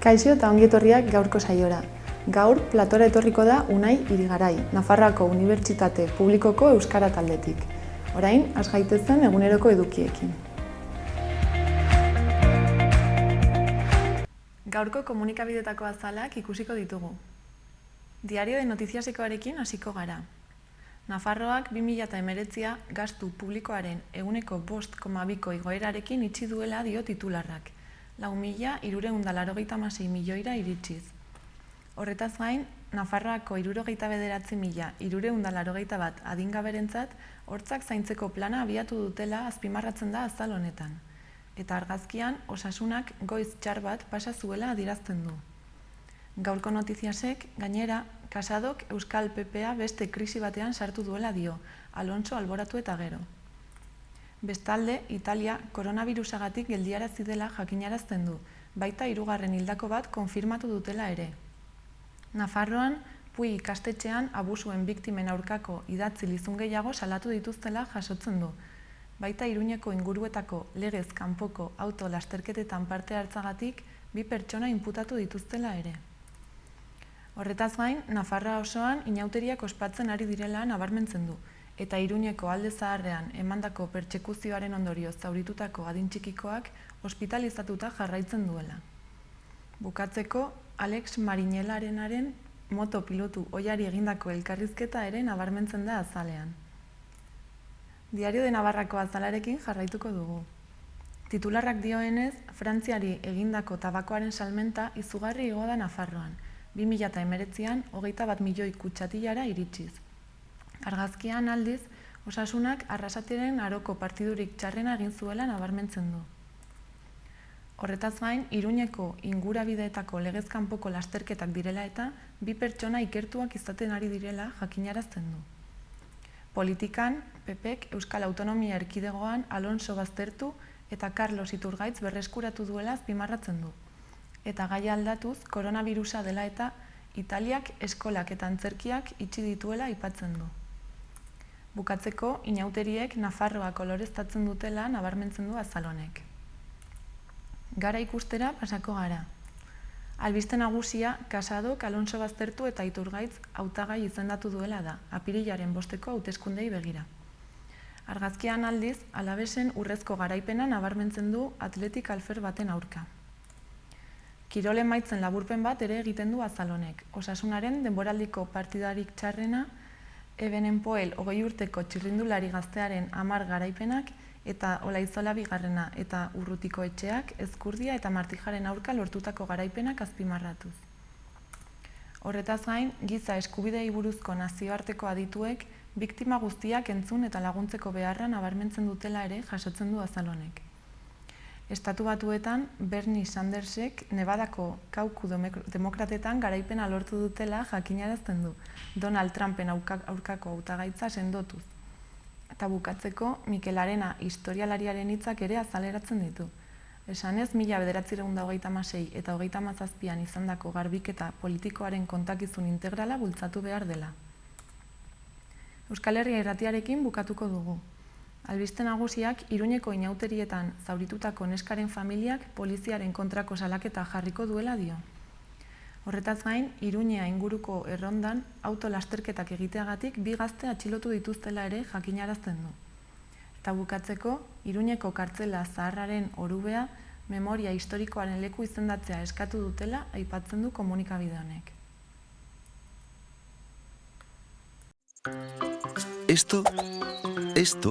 Kaixo eta ongi etorriak gaurko saiora. Gaur platora etorriko da Unai Irigarai, Nafarroako Unibertsitate Publikoko Euskara taldetik. Orain, has gaitezen eguneroko edukiekin. Gaurko komunikabidetako azalak ikusiko ditugu. Diario de Notiziasekoarekin hasiko gara. Nafarroak 2019 gastu publikoaren 5,2ko igoerarekin itxi duela dio titularrak. 4.386 milioira iritsiz. Horretaz gain, Nafarroako 69.381 adingaberentzat hortzak zaintzeko plana abiatu dutela azpimarratzen da azal honetan. Eta argazkian, osasunak goiz txar bat pasa zuela adierazten du. Gaurko Notiziasek, gainera, Casadok Euskal PPA beste krisi batean sartu duela dio, Alonso alboratu eta gero. Bestalde, Italia koronavirusagatik geldiarazi dela jakinarazten du, baita 3. hildako bat konfirmatu dutela ere. Nafarroan, Pui ikastetxean abusuen biktimen aurkako idatzi lizun gehiago salatu dituztela jasotzen du, baita Iruñeko inguruetako legez kanpoko auto lasterketetan parte hartzagatik 2 pertsona inputatu dituztela ere. Horretaz gain, Nafarroa osoan inauteriak ospatzen ari direla nabarmentzen du, eta Iruñeko alde zaharrean emandako pertsekuzioaren ondorioz zauritutako adin txikikoak ospitalizatuta jarraitzen duela. Bukatzeko, Alex Marinelarenaren motopilotu ohiari egindako elkarrizketa ere nabarmentzen da azalean. Diario de Navarrako azalarekin jarraituko dugu. Titularrak dioenez, Frantziari egindako tabakoaren salmenta izugarri igo da Nafarroan, 2019an 21 milioi kutxatilara iritsiz. Argazkian aldiz, osasunak Arrasateren Aroko partidurik txarrena egin zuela nabarmentzen du. Horretaz gain, Iruñeko ingurabideetako legez kanpoko lasterketak direla eta 2 pertsona ikertuak izaten ari direla jakinarazten du. Politikan, PPek Euskal Autonomia Erkidegoan Alonso baztertu eta Carlos Iturgaitz berreskuratu duela azpimarratzen du. Eta gaia aldatuz, koronavirusa dela eta Italiak eskolak eta antzerkiak itxi dituela aipatzen du. Bukatzeko, inauteriek Nafarroa koloreztatzen dutela nabarmentzen du azal honek. Gara ikustera pasako gara. Albiste nagusia, Casadok Alonso baztertu eta Iturgaitz hautagai izendatu duela da, apirilaren 5ko hauteskundei begira. Argazkian aldiz, Alabesen urrezko garaipena nabarmentzen du atletik alfer baten aurka. Kirol emaitzen laburpen bat ere egiten du azal honek. Osasunaren denboraldiko partidarik txarrena, Ebenen Poel 20 urteko txirrindulari gaztearen 10 garaipenak eta Olaizola 2. eta Urrutiko etxeak Ezkurdia eta Martijaren aurka lortutako garaipenak azpimarratuz. Horretaz gain, giza eskubidei buruzko nazioarteko adituek biktima guztiak entzun eta laguntzeko beharra nabarmentzen dutela ere jasotzen du azal honek. Estatu Batuetan, Bernie Sandersek Nevadako kauku demokratetan garaipena lortu dutela jakinarazten du, Donald Trumpen aurkako hautagaitza sendotuz. Eta bukatzeko, Mikel Arena historialariaren hitzak ere azaleratzen ditu. Esanez, 1926 eta 1937an izandako garbiketa politikoaren kontakizun integrala bultzatu behar dela. Euskal Herria Irratiarekin bukatuko dugu. Albiste nagusiak Iruñeko inauterietan zauritutako neskaren familiak poliziaren kontrako salaketa jarriko duela dio. Horretaz gain, Iruñea inguruko errondan auto lasterketak egiteagatik 2 gazte atxilotu dituztela ere jakinarazten du. Eta bukatzeko, Iruñeko kartzela zaharraren orubea memoria historikoaren leku izendatzea eskatu dutela aipatzen du komunikabide honek. Esto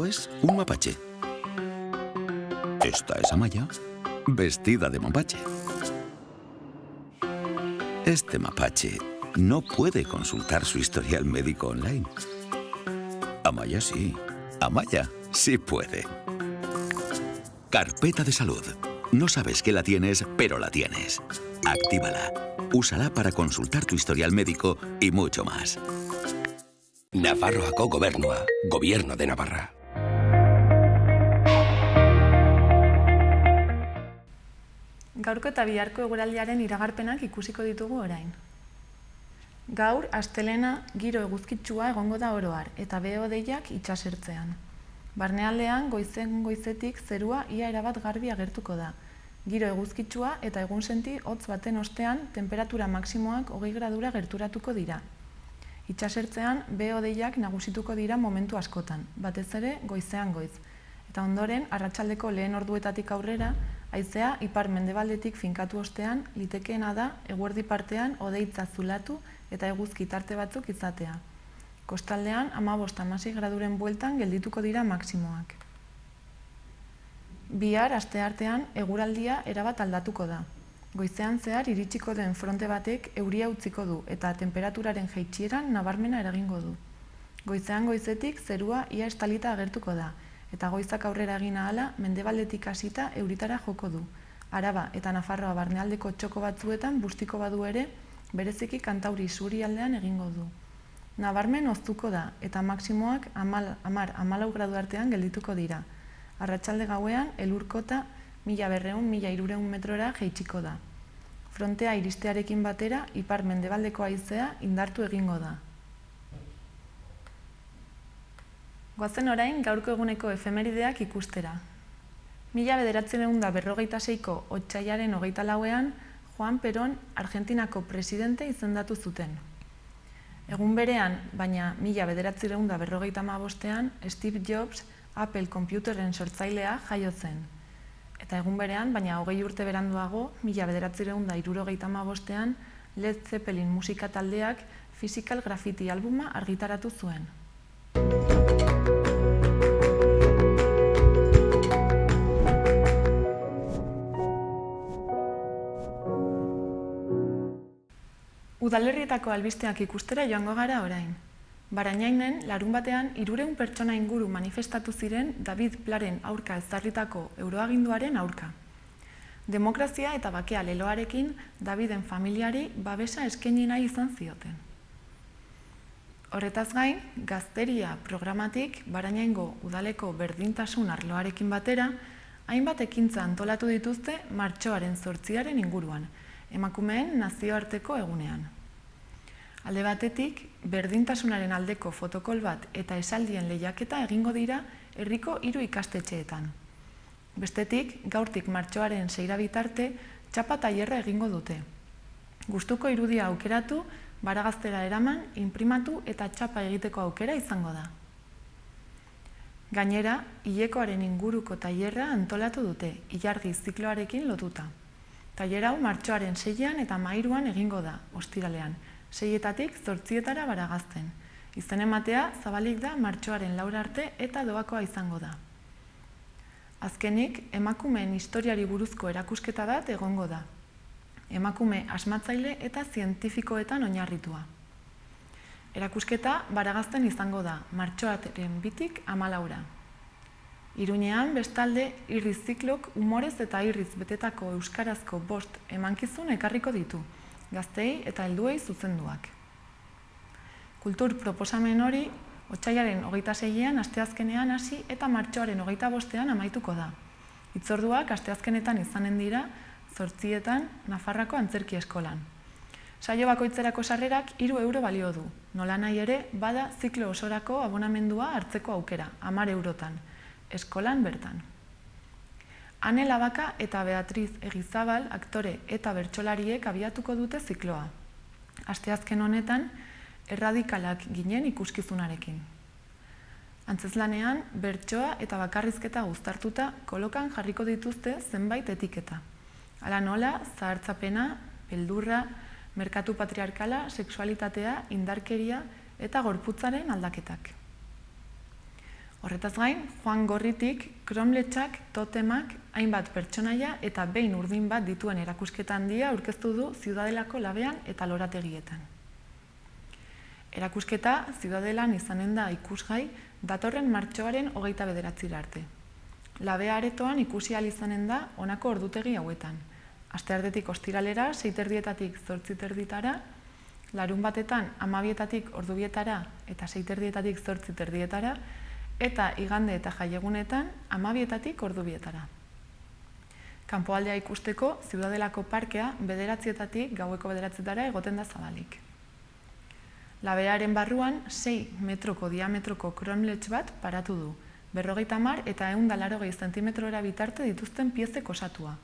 es un mapache. Esta es Amaya, vestida de mapache. Este mapache no puede consultar su historial médico online. Amaya sí. Amaya sí puede. Carpeta de salud. No sabes que la tienes, pero la tienes. Actívala. Úsala para consultar tu historial médico y mucho más. Nafarroako Gobernua, Gobierno de Navarra. Gaurko eta biharko eguraldiaren iragarpenak ikusiko ditugu orain. Gaur, astelena, giro eguzkitsua egongo da oro har, eta behe-hodeiak itsasertzean. Barnealdean, goizetik zerua ia erabat garbi agertuko da. Giro eguzkitsua eta egunsenti hotz baten ostean tenperatura maksimoak 20 gradura gerturatuko dira. Itsasertzean behe-hodeiak nagusituko dira momentu askotan, batez ere goizean goiz. Eta ondoren, arratsaldeko lehen orduetatik aurrera, haizea ipar-mendebaldetik finkatu ostean, litekeena da eguerdi partean hodeitza zulatu eta eguzki tarte batzuk izatea. Kostaldean 15-16 graduren bueltan geldituko dira maksimoak. Bihar asteartean eguraldia erabat aldatuko da. Goizean zehar iritsiko den fronte batek euria utziko du eta tenperaturaren jaitsieran nabarmena eragingo du. Goizean goizetik zerua ia estalita agertuko da eta goizak aurrera egin ahala mendebaldetik hasita euritara joko du. Araba eta Nafarroa barnealdeko txoko batzuetan bustiko badu ere, bereziki Kantauri isurialdean egingo du. Nabarmen hoztuko da eta maksimoak 10-14 gradu artean geldituko dira. Arratsalde gauean elurkota 1200-1300 metrora jaitsiko da. Frontea iristearekin batera ipar-mendebaldeko haizea indartu egingo da. Goazen orain gaurko eguneko efemerideak ikustera. 1956ko otsailaren 24ean Juan Perón Argentinako presidente izendatu zuten. Egun berean, baina 1955ean Steve Jobs Apple Computeren sortzailea jaio zen. Eta egun berean, baina 20 urte beranduago, 1975ean Led Zeppelin musika taldeak Physical Graffiti albuma argitaratu zuen. Udalerrietako albisteak ikustera joango gara orain. Barainainen, larunbatean 300 pertsona inguru manifestatu ziren David Plaren aurka ezarritako euroaginduaren aurka. Demokrazia eta bakea leloarekin Daviden familiari babesa eskaini nahi izan zioten. Horretaz gain, Gazteria programatik Barainaingo udaleko berdintasun arloarekin batera, hainbat ekintza antolatu dituzte martxoaren 8 inguruan, emakumeen nazioarteko egunean. Alde batetik, berdintasunaren aldeko fotokol bat eta esaldien lehiaketa egingo dira herriko 3 ikastetxeetan. Bestetik, gaurtik martxoaren 6 bitarte, txapa tailerra egingo dute. Gustuko irudia aukeratu, Baragaztera eraman, inprimatu eta txapa egiteko aukera izango da. Gainera, hilekoaren inguruko tailerra antolatu dute, ilargi zikloarekin lotuta. Tailer hau martxoaren 6ean eta 13ean egingo da, ostiralean, 6etatik 8etara Baragazten. Izen ematea zabalik da martxoaren 4 arte eta doakoa izango da. Azkenik, emakumeen historiari buruzko erakusketa bat egongo da. Emakume asmatzaile eta zientifikoetan oinarritua. Erakusketa Baragazten izango da, martxoaren 2tik 14. Iruñean, bestalde, irriz ziklok umorez eta irriz betetako euskarazko 5 emankizun ekarriko ditu, gazteei eta helduei zuzenduak. Kultur proposamen hori, otsailaren 26ean asteazkenean hasi eta martxoaren 25ean amaituko da. Hitzorduak asteazkenetan izanen dira, 8etan Nafarroako Antzerki Eskolan. Saio bakoitzerako sarrerak 3 euro balio du. Nolanahi ere, bada ziklo osorako abonamendua hartzeko aukera, 10 eurotan. Eskolan bertan. Ane Labaka eta Beatriz Egizabal aktore eta bertsolariek abiatuko dute zikloa. Asteazken honetan, erradikalak ginen ikuskizunarekin. Antzezlanean, bertsoa eta bakarrizketa uztartuta kolokan jarriko dituzte zenbait etiketa. Hala nola, zahartzapena, beldurra, merkatu patriarkala, sexualitatea, indarkeria eta gorputzaren aldaketak. Horretaz gain, Juan Gorritik, kromletxak, totemak, hainbat pertsonaia eta behin urdin bat dituen erakusketa handia aurkeztu du Ziudadelako labean eta lorategietan. Erakusketa Ziudadelan izanen da ikusgai datorren martxoaren 29 arte. Labea aretoan ikusi ahal izanen da honako ordutegi hauetan. Asteartetik ostiralera 6:30-tik 8:30-tara, larunbatetan 12:00-tik 2:00-tara eta 6:30-tik 8:30-tara, eta igande eta jaiegunetan 12:00-tik 2:00-tara. Kanpoaldea ikusteko Ziudadelako parkea 9:00-tik gaueko 9:00-tara egoten da zabalik. Labearen barruan 6 metroko diametroko kromletx bat paratu du, 50 eta 180 zentimetrora bitarte dituzten piezek osatua.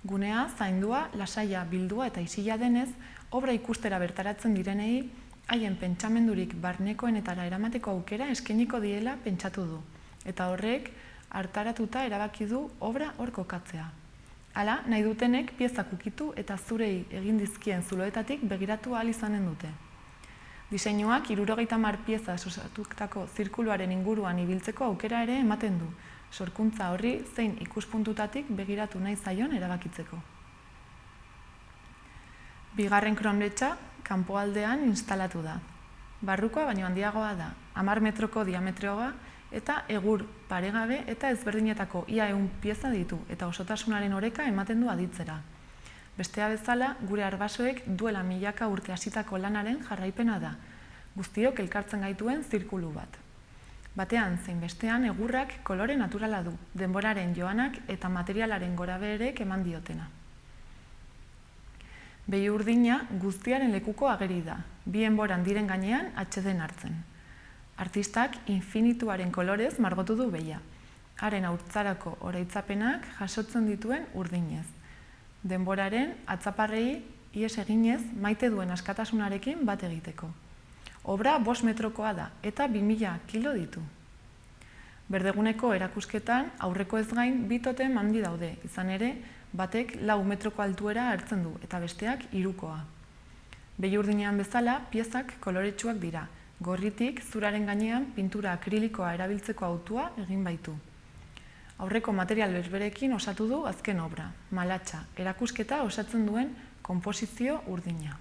Gunea, zaindua, lasaia, bildua eta isila denez, obra ikustera bertaratzen direnei, haien pentsamendurik barnekoenetara eramateko aukera eskainiko diela pentsatu du, eta horrek hartaratuta erabaki du obra hor kokatzea. Hala, nahi dutenek piezak ukitu eta zurei egin dizkien zuloetatik begiratu ahal izanen dute. Diseinuak 70 pieza osatutako zirkuluaren inguruan ibiltzeko aukera ere ematen du, sorkuntza horri zein ikuspuntutatik begiratu nahi zaion erabakitzeko. Bigarren kronbretxa kanpoaldean instalatu da. Barrukoa baino handiagoa da, 10 metroko diametroa eta egur paregabe eta ezberdinetako ia 100 pieza ditu eta osotasunaren oreka ematen du aditzera. Bestea bezala, gure arbasoek duela milaka urte hasitako lanaren jarraipena da, guztiok elkartzen gaituen zirkulu bat. Batean zein bestean egurrak kolore naturala du, denboraren joanak eta materialaren gorabeherek eman diotena. Behi urdina guztiaren lekuko ageri da, bi enboran diren gainean atsedena hartzen. Artistak infinituaren kolorez margotu du behia, haren haurtzarako oroitzapenak jasotzen dituen urdinez. Denboraren atzaparrei ihes eginez maite duen askatasunarekin bat egiteko. Obra 5 metrokoa da eta 2000 kilo ditu. Berdeguneko erakusketan aurreko ez gain 2 totem handi daude, izan ere batek 4 metroko altuera hartzen du eta besteak 3koa. Behi urdinean bezala piezak koloretsuak dira, gorritik zuraren gainean pintura akrilikoa erabiltzeko hautua egin baitu. Aurreko material berberekin osatu du azken obra, malatxa, erakusketa osatzen duen konposizio urdina.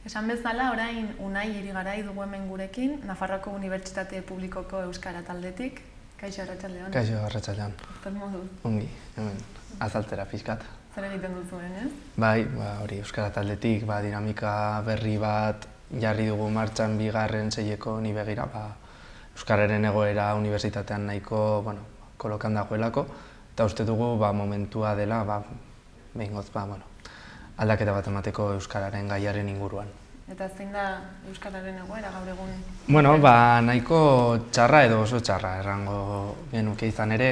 Esan bezala, orain Unai Irigarai dugu hemen gurekin, Nafarroako Unibertsitate Publikoko Euskara taldetik. Kaixo, arratsaldeon. Kaixo, arratsaldeon. Zer moduz? Ongi, hemen azaltzera pixkat. Zer egiten duzuen, ez? Bai, hori Euskara taldetik, dinamika berri bat jarri dugu martxan bigarren seieko ni begira, Euskararen egoera unibertsitatean nahiko, kolokan dagoelako, eta uste dugu momentua dela, behingoz, aldaketa bat emateko Euskararen gaiaren inguruan. Eta zein da Euskararen egoera gaur egun? Nahiko txarra edo oso txarra errango genuke izan ere,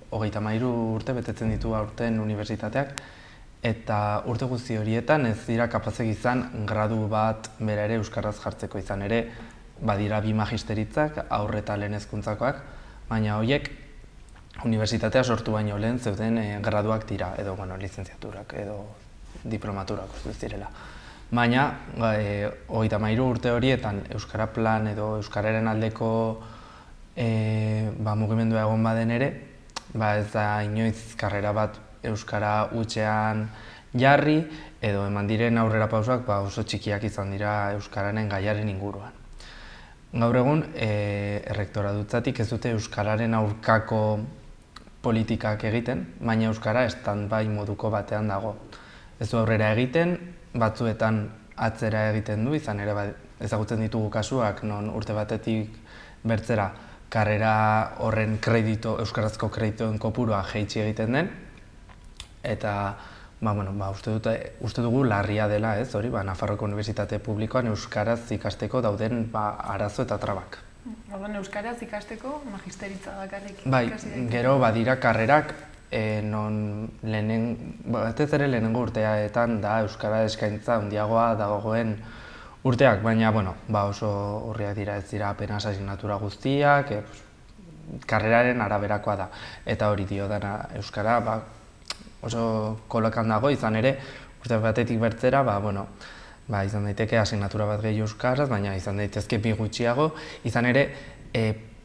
33 urte betetzen ditu aurten unibertsitateak, eta urte guzti horietan ez dira kapazek izan gradu bat bera ere euskaraz jartzeko, izan ere badira 2 magisteritzak, aurre eta lehen hezkuntzakoak, baina horiek unibertsitatea sortu baino lehen zeuden graduak dira, edo lizentziaturak edo diplomaturak uste zirela. Baina 33 urte horietan euskara plan edo euskararen aldeko mugimendua egon baden ere, ez da inoiz karrera bat euskara hutsean jarri edo eman diren aurrera pausoak oso txikiak izan dira euskararen gaiaren inguruan. Gaur egun, errektoratutzatik ez dute euskararen aurkako politikak egiten, baina euskara stand-by moduko batean dago. Ez du aurrera egiten, batzuetan atzera egiten du, izan ere ezagutzen ditugu kasuak non urte batetik bertzera karrera horren euskarazko kreditoen kopurua jaitsi egiten den, eta uste dugu larria dela, hori, Nafarroako Unibertsitate Publikoan euskaraz ikasteko dauden arazo eta trabak. Orduan, euskaraz ikasteko magisteritza bakarrik Bai, ikasi daiteke? gero badira karrerak non batez ere lehenengo urteetan da euskara eskaintza handiagoa dagoen urteak, baina oso horriak dira, ez dira apenas asignatura guztiak, karreraren araberakoa da. Eta hori dio dana euskara oso kolokan dago, izan ere urte batetik bertzera, izan daiteke asignatura bat gehi euskaraz, baina izan daitezke bi gutxiago, izan ere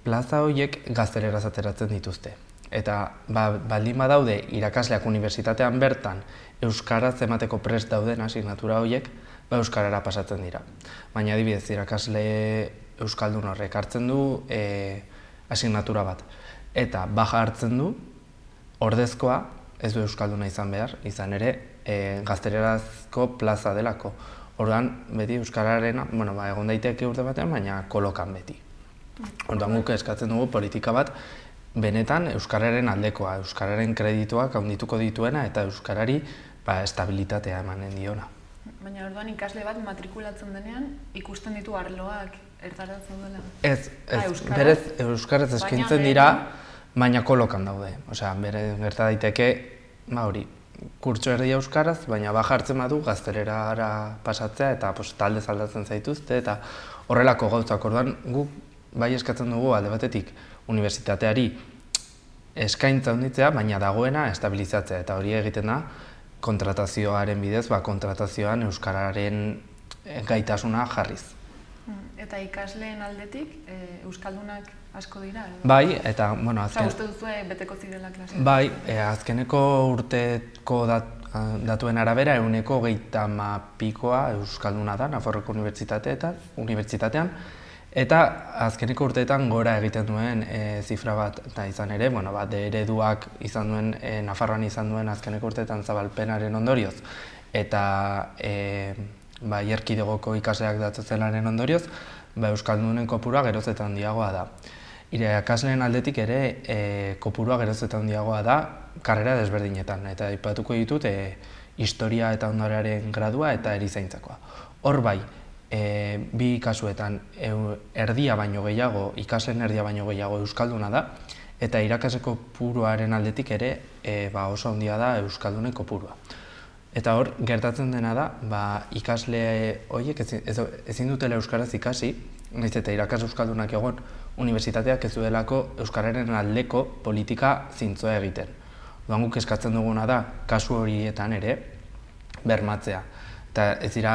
plaza horiek gazteleraz ateratzen dituzte. Eta baldin badaude irakasleak unibertsitatean bertan euskaraz emateko prest dauden asignatura horiek, euskarara pasatzen dira. Baina adibidez, irakasle euskaldun horrek hartzen du asignatura bat. Eta baja hartzen du, ordezkoa ez du euskalduna izan behar, izan ere gaztelerazko plaza delako. Orduan, beti euskararena, egon daiteke urte batean, baina kolokan beti. Orduan guk eskatzen dugu politika bat benetan euskararen aldekoa, euskararen kredituak handituko dituena eta euskarari estabilitatea emanen diona. Baina orduan ikasle bat matrikulatzen denean ikusten ditu arloak erdaraz daudela? Ez, berez euskaraz eskaintzen dira, baina kolokan daude. Osea, bere gerta daiteke, hori, kurtso erdia euskaraz, baina bajartzen badu gaztelerara pasatzea eta talde aldatzen zaituzte eta horrelako gauzak. Orduan guk bai eskatzen dugu alde batetik unibertsitateari eskaintza handitzea, baina dagoena estabilizatzea eta hori egiten da kontratazioaren bidez, kontratazioan euskararen gaitasuna jarriz. Eta ikasleen aldetik euskaldunak asko dira? Bai, eta, bueno, azken... Uste duzue beteko zirela klasean? Bai, azkeneko urteko datuen arabera, 130%koa euskalduna da, Nafarroako unibertsitatean, eta azkeneko urteetan gora egiten duen zifra bat da izan ere, ereduak izan duen, Nafarroan izan duen azkeneko urteetan zabalpenaren ondorioz, eta erkidegoko ikasleak datozelaren ondorioz, euskaldunen kopurua geroz eta handiagoa da. Irakasleen aldetik ere kopurua geroz eta handiagoa da karrera desberdinetan, eta aipatuko ditut historia eta ondarearen gradua eta erizaintzakoa. Hor bai, bi kasuetan erdia baino gehiago, ikasleen erdia baino gehiago euskalduna da, eta irakasle kopuruaren aldetik ere oso handia da euskaldunen kopurua. Eta hor, gertatzen dena da, ikasle horiek ezin dutela euskaraz ikasi, nahiz eta irakasle euskaldunak egon, unibertsitateak ez duelako euskararen aldeko politika zintzoa egiten. Orduan guk eskatzen duguna da, kasu horietan ere, bermatzea. Eta ez dira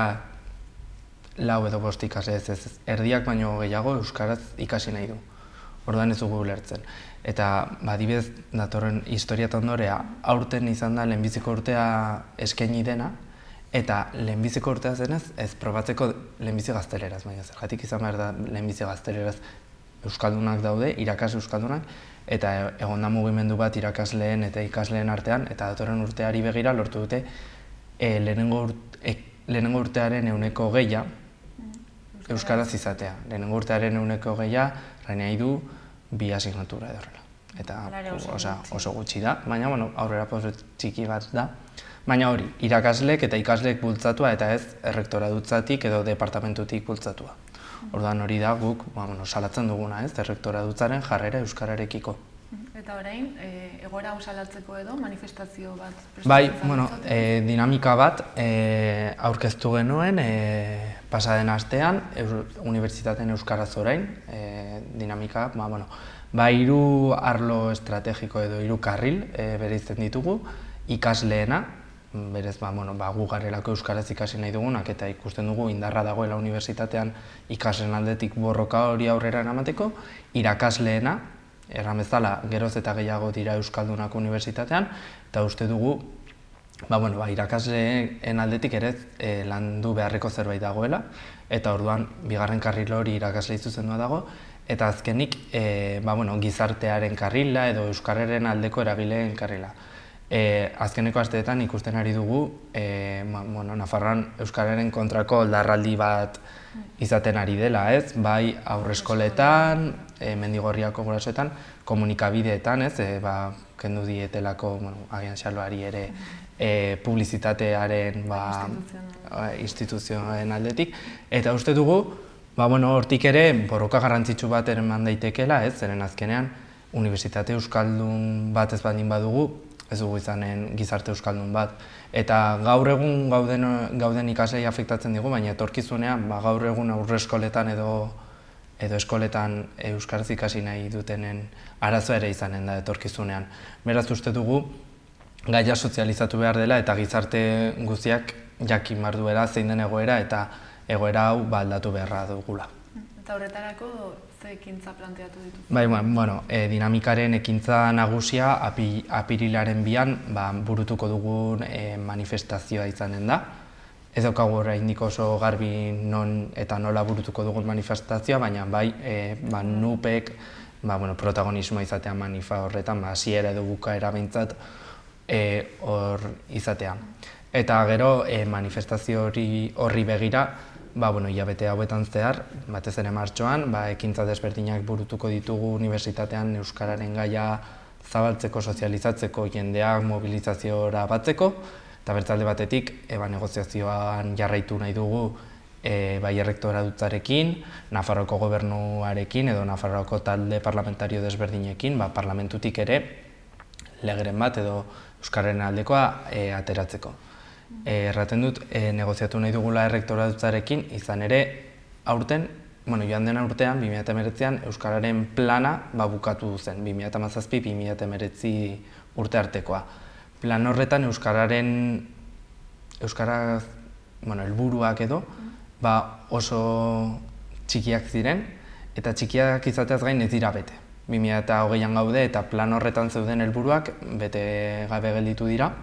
4 edo 5 ikasle, ez erdiak baino gehiago euskaraz ikasi nahi du. Orduan ez dugu ulertzen. Eta adibidez datorren historia eta ondorea aurten izan da lehenbiziko urtea eskaini dena, eta lehenbiziko urtea zenez ez probatzeko lehenbizi gazteleraz, baina zergatik izan behar da lehenbizi gazteleraz euskaldunak daude, irakasle euskaldunak, eta egon da mugimendu bat irakasleen eta ikasleen artean, eta datorren urteari begira lortu dute lehenengo urtearen 20% euskaraz izatea. Lehenengo urtearen 20% nahi du 2 asignatura edo horrela. Eta oso gutxi da, baina aurrera pauso txiki bat da. Baina hori, irakaslek eta ikasleek bultzatua eta ez errektoradutzatik edo departamentutik bultzatua. Orduan hori da guk salatzen duguna, ez, errektoradutzaren jarrera euskararekiko. Eta orain, egoera hau salatzeko edo manifestazio bat prestatzen zaituzte? Dinamika bat aurkeztu genuen pasaden astean, unibertsitateen euskaraz orain, dinamika, 3 arlo estrategiko edo 3 karril bereizten ditugu, ikasleena, berez gu garelako euskaraz ikasi nahi dugunak eta ikusten dugu indarra dagoela unibertsitatean ikasleen aldetik borroka hori aurrera eramateko, irakasleena, erran bezala geroz eta gehiago dira euskaldunak unibertsitatean, eta uste dugu irakasleen aldetik ere landu beharreko zerbait dagoela, eta orduan bigarren karril hori irakasle zuzendua dago, eta azkenik gizartearen karrila edo euskararen aldeko eragileen karrila. Azkeneko asteetan ikusten ari dugu Nafarroan euskararen kontrako oldarraldi bat izaten ari dela, ez? Bai aurreskoletan, Mendigorriako gurasoetan, komunikabideetan, ez? Kendu dietelako agian xaloari ere publizitatearen instituzioen aldetik, eta uste dugu hortik ere borroka garrantzitsu bat eman daitekeela, ez? Zeren azkenean unibertsitate euskaldun bat ez baldin badugu, ez dugu izanen gizarte euskaldun bat. Eta gaur egun gauden ikaslei afektatzen digu, baina etorkizunean gaur egun aurreskoletan edo eskoletan euskaraz ikasi nahi dutenen arazoa ere izanen da etorkizunean. Beraz uste dugu gaia sozializatu behar dela eta gizarte guztiak jakin behar duela zein den egoera eta egoera hau aldatu beharra dugula. Eta horretarako ze ekintza planteatu dituzu? Bai, dinamikaren ekintza nagusia apirilaren 2an burutuko dugun manifestazioa izanen da. Ez daukagu oraindik oso garbi non eta nola burutuko dugun manifestazioa, baina bai NUPek protagonismoa izatea manifa horretan, hasiera edo bukaera behintzat hor izatea. Eta gero manifestazio horri begira hilabete hauetan zehar, batez ere martxoan, ekintza desberdinak burutuko ditugu unibertsitatean euskararen gaia zabaltzeko, sozializatzeko, jendeak mobilizaziora batzeko, eta bertzalde batetik negoziazioan jarraitu nahi dugu bai errektoratzarekin, Nafarroako gobernuarekin edo Nafarroako talde parlamentario desberdinekin, parlamentutik ere legeren bat edo euskararen aldekoa ateratzeko. Erraten dut, negoziatu nahi dugula errektoratzarekin, izan ere aurten, joan den urtean, 2019an, euskararen plana bukatu zen, 2017-2019 urte artekoa. Plan horretan helburuak edo oso txikiak ziren, eta txikiak izateaz gain ez dira bete. 2020an gaude eta plan horretan zeuden helburuak bete gabe gelditu dira.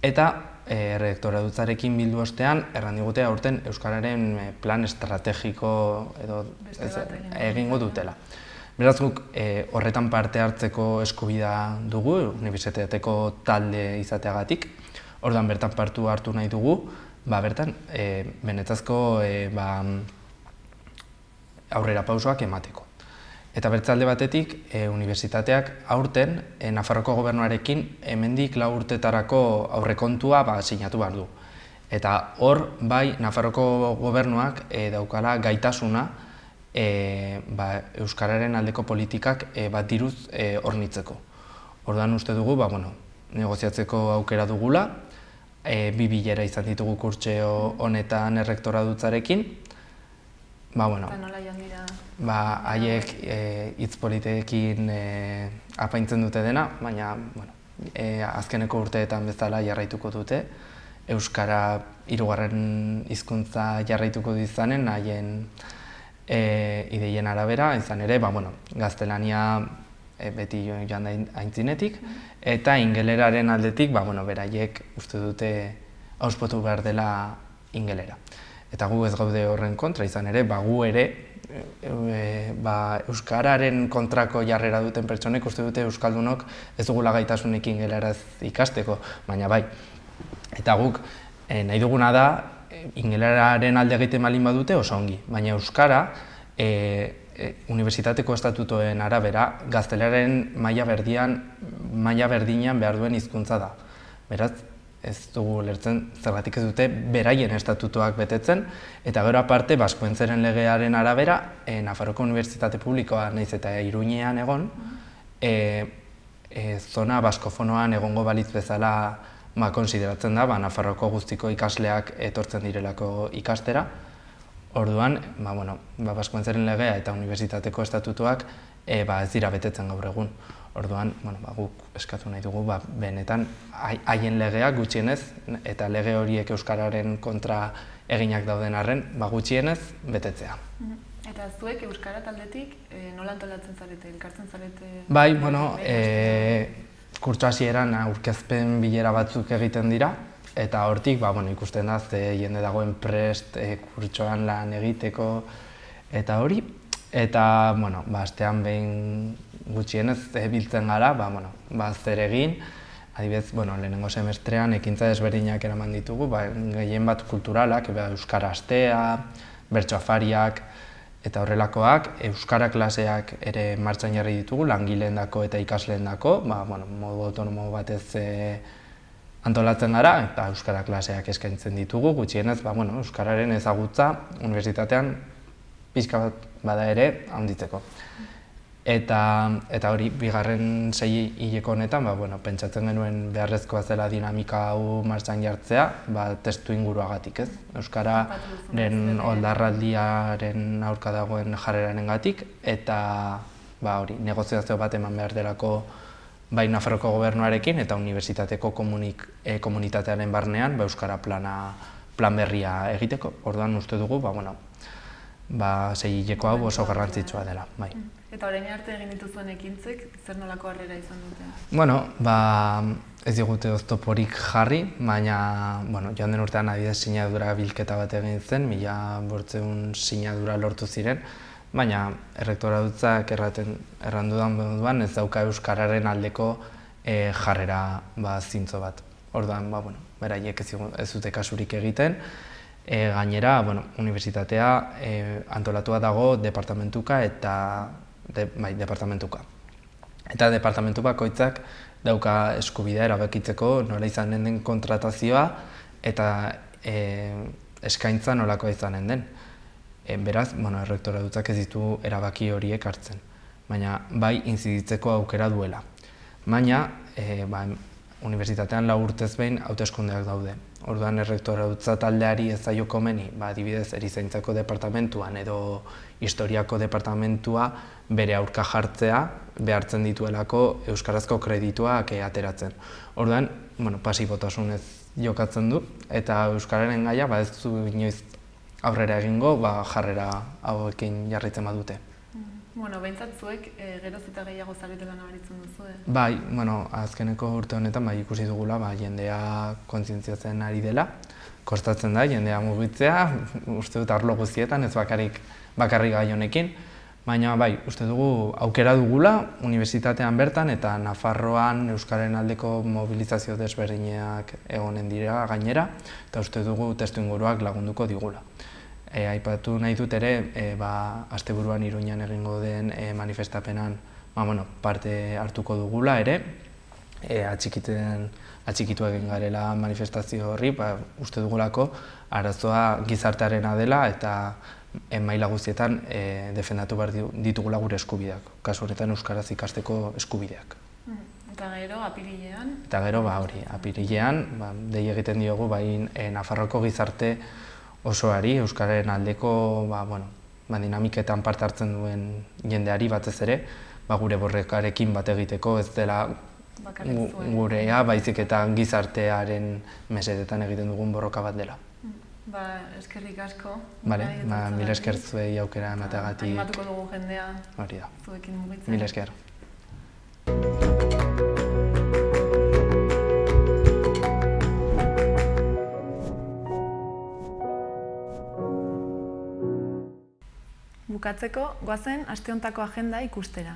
Eta errektoratzarekin bildu ostean, erran digute aurten euskararen plan estrategiko edo egingo dutela. Beraz guk horretan parte hartzeko eskubidea dugu, unibertsitateko talde izateagatik. Orduan bertan partu hartu nahi dugu, bertan benetazko aurrera pausoak emateko. Eta bertzalde batetik, unibertsitateak aurten Nafarroako gobernuarekin hemendik 4 urtetarako aurrekontua sinatu behar du. Eta hor, Nafarroako gobernuak daukala gaitasuna euskararen aldeko politikak diruz hornitzeko. Orduan uste dugu, negoziatzeko aukera dugula, 2 bilera izan ditugu kurtseo honetan errektoratzarekin. Eta nola joan dira? Haiek hitz politeekin apaintzen dute dena, baina azkeneko urteetan bezala jarraituko dute. Euskara 3. hizkuntza jarraituko dizanen, haien ideien arabera, izan ere, gaztelania beti joan da aintzinetik, eta ingeleraren aldetik, beraiek uste dute hauspotu behar dela ingelera. Eta gu ez gaude horren kontra, izan ere, gu ere euskararen kontrako jarrera duten pertsonek uste dute euskaldunok ez dugula gaitasunik ingeleraz ikasteko, baina bai. Eta guk nahi duguna da, ingeleraren alde egiten baldin badute oso ongi, baina euskara unibertsitateko estatutoen arabera gaztelaniaren maila berdinean behar duen hizkuntza da. Beraz, ez dugu lertzen zergatik ez dute beraien estatutoak betetzen, eta gero aparte Baskoentzeren legearen arabera Nafarroako Unibertsitate Publikoa nahiz eta Iruñean egon, zona baskofonoan egongo balitz bezala konsideratzen da Nafarroako guztiko ikasleak etortzen direlako ikastera. Orduan, Baskoentzeren legea eta unibertsitateko estatutoak ez dira betetzen gaur egun. Orduan, guk eskatu nahi dugu, benetan haien legeak gutxienez, eta lege horiek euskararen kontra eginak dauden arren, gutxienez betetzea. Eta zuek euskara taldetik nola antolatzen zarete, elkartzen zarete? Bai, kurtso hasieran aurkezpen bilera batzuk egiten dira, eta hortik ikusten da ze jende dagoen prest kurtsoan lan egiteko eta hori. Eta, astean behin gutxienez biltzen gara, zer egin. Adibidez, lehenengo semestrean ekintza desberdinak eraman ditugu, gehien bat kulturalak, euskara astea, bertso afariak eta horrelakoak, euskara klaseak ere martxan jarri ditugu, langileendako eta ikasleendako, modu autonomo batez antolatzen gara, eta euskara klaseak eskaintzen ditugu, gutxienez, euskararen ezagutza unibertsitatean pixka bat bada ere handitzeko. Eta hori, bigarren 6 hileko honetan, pentsatzen genuen beharrezkoa zela dinamika hau martxan jartzea, testu inguruagatik, ez? Euskararen oldarraldiaren aurka dagoen jarrerarengatik, eta hori, negoziazio bat eman behar delako bai Nafarroako gobernuarekin eta unibertsitateko komunitatearen barnean euskara plan berria egiteko. Orduan uste dugu, 6 hileko hau oso garrantzitsua dela. Eta orain arte egin dituzuen ekintzek, zer nolako harrera izan dute? Ez digute oztoporik jarri, baina joan den urtean adibidez sinadura bilketa bat egin zen, 1500 sinadura lortu ziren, baina errektoratzak errandudan moduan ez dauka euskararen aldeko jarrera zintzo bat. Orduan, beraiek ez dute kasurik egiten, Gainera, unibertsitatea antolatua dago departamentuka eta departamentuka. Eta departamentu bakoitzak dauka eskubidea erabakitzeko nola izanen den kontratazioa eta eskaintza nolakoa izanen den. Beraz, errektoradutzak ez ditu erabaki horiek hartzen, baina bai inziditzeko aukera duela. Baina, unibertsitatean 4 urtez behin hauteskundeak daude. Orduan errektoradutza taldeari ez zaio komeni, adibidez erizaintzako departamentuan edo historiako departamentua bere aurka jartzea behartzen dituelako euskarazko kredituak ateratzen. Orduan, pasibotasunez jokatzen du eta euskararen gaia ez du inoiz aurrera egingo jarrera hauekin jarraitzen badute. Behintzat zuek geroz eta gehiago zaretela nabaritzen duzu, Bai, azkeneko urte honetan ikusi dugula jendea kontzientziatzen ari dela, kostatzen da jendea mugitzea, uste dut arlo guztietan, ez bakarrik gai honekin, baina uste dugu aukera dugula unibertsitatean bertan eta Nafarroan euskararen aldeko mobilizazio desberdinak egonen dira gainera, eta uste dugu testuinguruak lagunduko digula. Aipatu nahi dut ere, asteburuan Iruñan egingo den manifestapenan parte hartuko dugula ere, atxikitu egin garela manifestazio horri, uste dugulako arazoa gizartearena dela eta maila guztietan defendatu behar ditugula gure eskubideak, kasu honetan euskaraz ikasteko eskubideak. Eta gero, apirilean? Eta gero, apirilean, dei egiten diogu Nafarroko gizarte osoari, euskararen aldeko dinamiketan parte hartzen duen jendeari batez ere, gure borrekarekin bat egiteko ez dela gurea, baizik eta gizartearen mesedetan egiten dugun borroka bat dela. Eskerrik asko. Mila esker zuei aukera emateagatik. Animatuko dugu jendea zuekin mugitzen. Mila esker. Bukatzeko, goazen aste hontako agenda ikustera.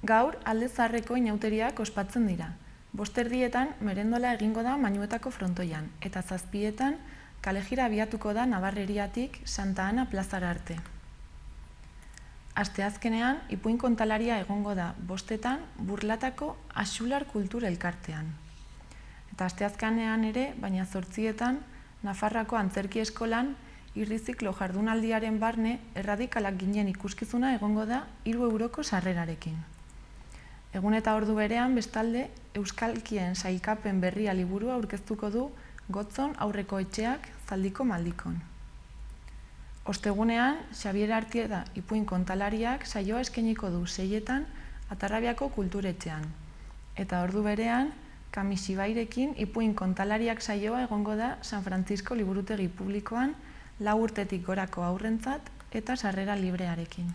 Gaur, Alde Zaharreko inauteriak ospatzen dira. 5:00 merendola egingo da Mañuetako frontoian, eta 7:00 kalejira abiatuko da Nabarreriatik Santa Ana plazara arte. Asteazkenean, ipuin kontalaria egongo da 5:00 Burlatako Axular Kultur Elkartean. Eta asteazkenean ere, baina 8:00 Nafarroako Antzerki Eskolan irriziklo jardunaldiaren barne erradikalak ginen ikuskizuna egongo da 3 euroko sarrerarekin. Egun eta ordu berean bestalde Euskalkien sailkapen berria liburua aurkeztuko du Gotzon aurreko etxeak Zaldiko Maldikon. Ostegunean, Xabier Artieda ipuin kontalariak saioa eskainiko du 6:00 Atarrabiako kulturetxean. Eta ordu berean, Kamixibairekin ipuin kontalariak saioa egongo da San Francisco liburutegi publikoan 4 urtetik gorako haurrentzat eta sarrera librearekin.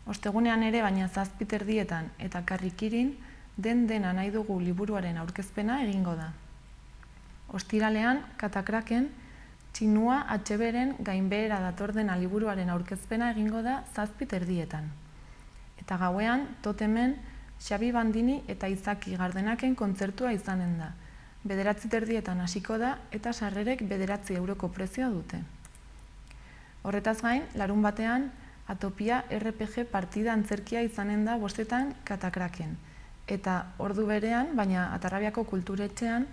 Ostegunean ere, baina 7:30 eta Karrikirin dena nahi dugu liburuaren aurkezpena egingo da. Ostiralean, Katakraken, Txinua Atxeberen gainbehera dator dena liburuaren aurkezpena egingo da 7:30. Eta gauean, Totemen, Xabi Bandini eta Izaki Gardenaken kontzertua izanen da. 9:30 hasiko da eta sarrerek 9 euroko prezioa dute. Horretaz gain, larunbatean, Atopia RPG partida antzerkia izanen da 5:00 Katakraken. Eta ordu berean, baina Atarrabiako kulturetxean,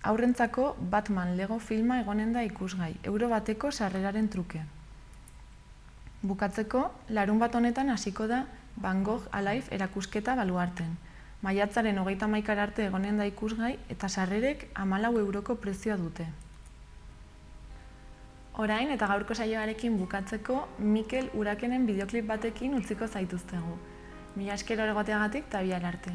haurrentzako Batman Lego filma egonen da ikusgai, euro bateko sarreraren truke. Bukatzeko, larunbat honetan hasiko da Van Gogh Alive erakusketa Baluarten. Maiatzaren 31 arte egonen da ikusgai eta sarrerek 14 euroko prezioa dute. Orain eta gaurko saioarekin bukatzeko Mikel Urakenen bideoklip batekin utziko zaituztegu. Mila esker egoteagatik eta bihar arte.